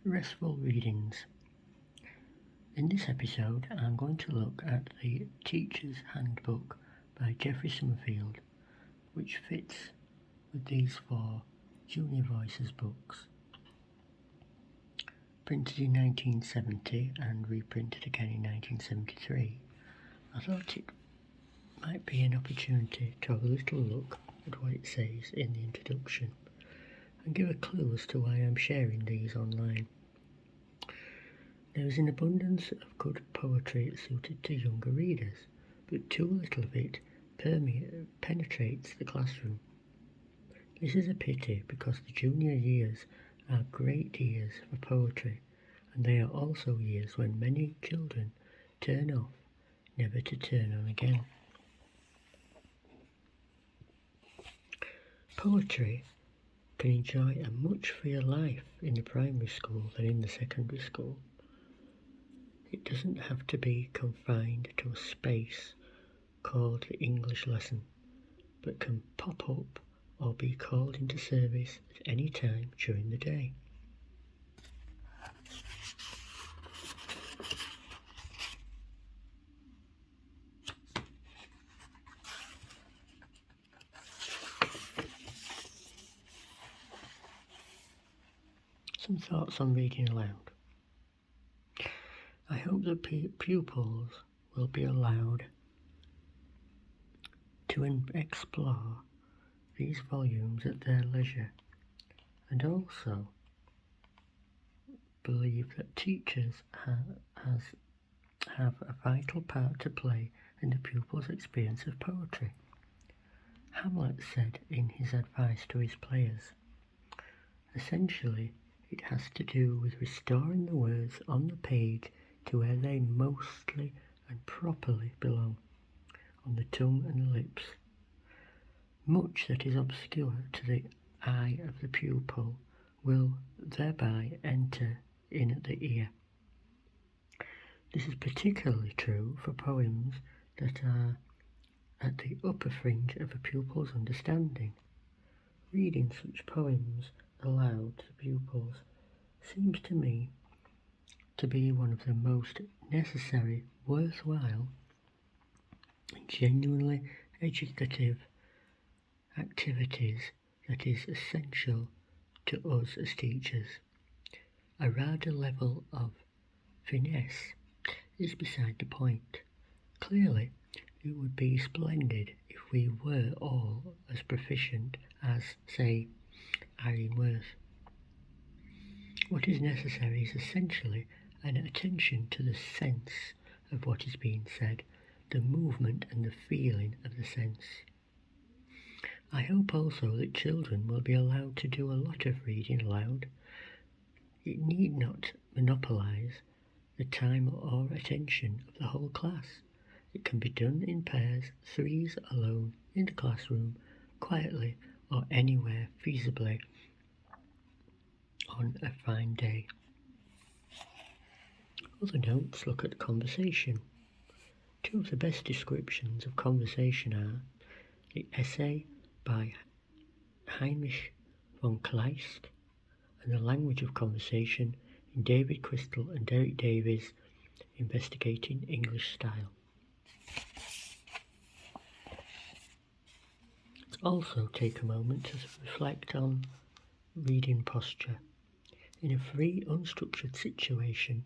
Restful readings. In this episode, I'm going to look at the Teacher's Handbook by Geoffrey Summerfield, which fits with these four Junior Voices books. Printed in 1970 and reprinted again in 1973, I thought it might be an opportunity to have a little look at what it says in the introduction and give a clue as to why I'm sharing these online. There is an abundance of good poetry suited to younger readers, but too little of it penetrates the classroom. This is a pity because the junior years are great years for poetry, and they are also years when many children turn off, never to turn on again. Poetry can enjoy a much freer life in the primary school than in the secondary school. It doesn't have to be confined to a space called the English lesson, but can pop up or be called into service at any time during the day. Some thoughts on reading aloud. I hope that pupils will be allowed to explore these volumes at their leisure, and also believe that teachers have a vital part to play in the pupils' experience of poetry. Hamlet said in his advice to his players, essentially it has to do with restoring the words on the page to where they mostly and properly belong, on the tongue and the lips. Much that is obscure to the eye of the pupil will thereby enter in at the ear. This is particularly true for poems that are at the upper fringe of a pupil's understanding. Reading such poems aloud to pupils seems to me to be one of the most necessary, worthwhile, and genuinely educative activities that is essential to us as teachers. A rather level of finesse is beside the point. Clearly, it would be splendid if we were all as proficient as, say, Irene Worth. What is necessary is essentially an attention to the sense of what is being said, the movement and the feeling of the sense. I hope also that children will be allowed to do a lot of reading aloud. It need not monopolise the time or attention of the whole class. It can be done in pairs, threes alone, in the classroom, quietly, or anywhere feasibly on a fine day. Other notes look at conversation. Two of the best descriptions of conversation are the essay by Heinrich von Kleist and the language of conversation in David Crystal and Derek Davies' Investigating English Style. Let's also take a moment to reflect on reading posture. In a free, unstructured situation,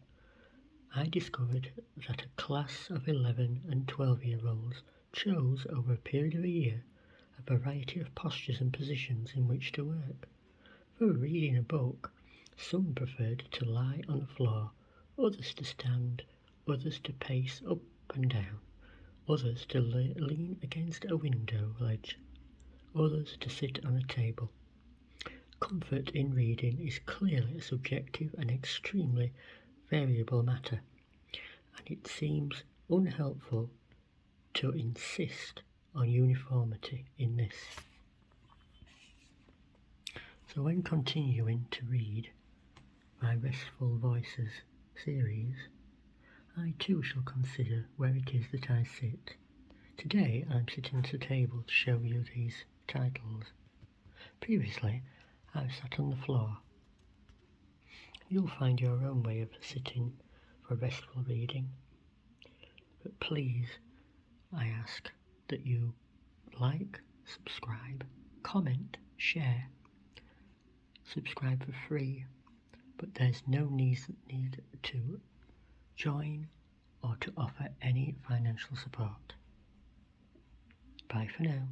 I discovered that a class of 11 and 12-year-olds chose over a period of a year a variety of postures and positions in which to work. For reading a book, some preferred to lie on the floor, others to stand, others to pace up and down, others to lean against a window ledge, others to sit on a table. Comfort in reading is clearly a subjective and extremely variable matter, and it seems unhelpful to insist on uniformity in this. So when continuing to read my Restful Voices series, I too shall consider where it is that I sit. Today I'm sitting at a table to show you these titles. Previously I've sat on the floor. You'll find your own way of sitting for restful reading. But please, I ask that you like, subscribe, comment, share. Subscribe for free, but there's no need to join or to offer any financial support. Bye for now.